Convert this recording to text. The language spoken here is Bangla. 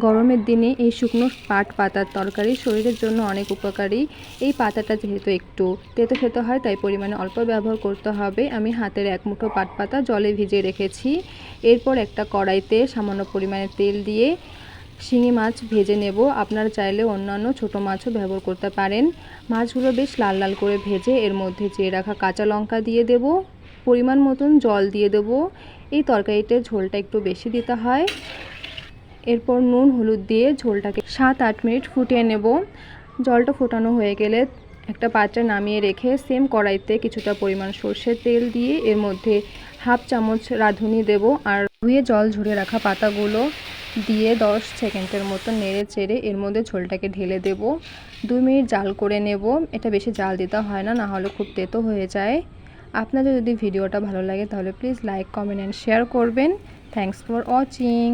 গরমের দিনে এই শুকনো পাট পাতার তরকারি শরীরের জন্য অনেক উপকারী। এই পাতাটা যেহেতু একটু তেতো খেতে হয়, তাই পরিমাণে অল্প ব্যবহার করতে হবে। আমি হাতের এক মুঠো পাট পাতা জলে ভিজিয়ে রেখেছি। এরপর একটা কড়াইতে সামান্য পরিমাণে তেল দিয়ে শিঙি মাছ ভেজে নেব। আপনারা চাইলে অন্যান্য ছোট মাছও ব্যবহার করতে পারেন। মাছগুলো বেশ লাল লাল করে ভেজে এর মধ্যে চেয়ে রাখা কাঁচা লঙ্কা দিয়ে দেব, পরিমাণ মতন জল দিয়ে দেব। এই তরকারিতে ঝোলটা একটু বেশি দিতে হয়। এরপর নুন হলুদ দিয়ে ঝোলটাকে 7-8 মিনিট ফুটিয়ে নেব। জলটা ফোটানো হয়ে গেলে একটা পাত্রে নামিয়ে রেখে সেম কড়াইতে কিছুটা পরিমাণ সর্ষের তেল দিয়ে এর মধ্যে হাফ চামচ রাঁধুনি দেব আর ধুয়ে জল ঝরে রাখা পাতাগুলো দিয়ে 10 সেকেন্ডের মতো নেড়ে চেড়ে এর মধ্যে ঝোলটাকে ঢেলে দেব। 2 মিনিট জাল করে নেব। এটা বেশি জাল দিতে হয় না, না হলে খুব তেতো হয়ে যায়। আপনাদের যদি ভিডিওটা ভালো লাগে তাহলে please like, comment and share করবেন। Thanks for watching.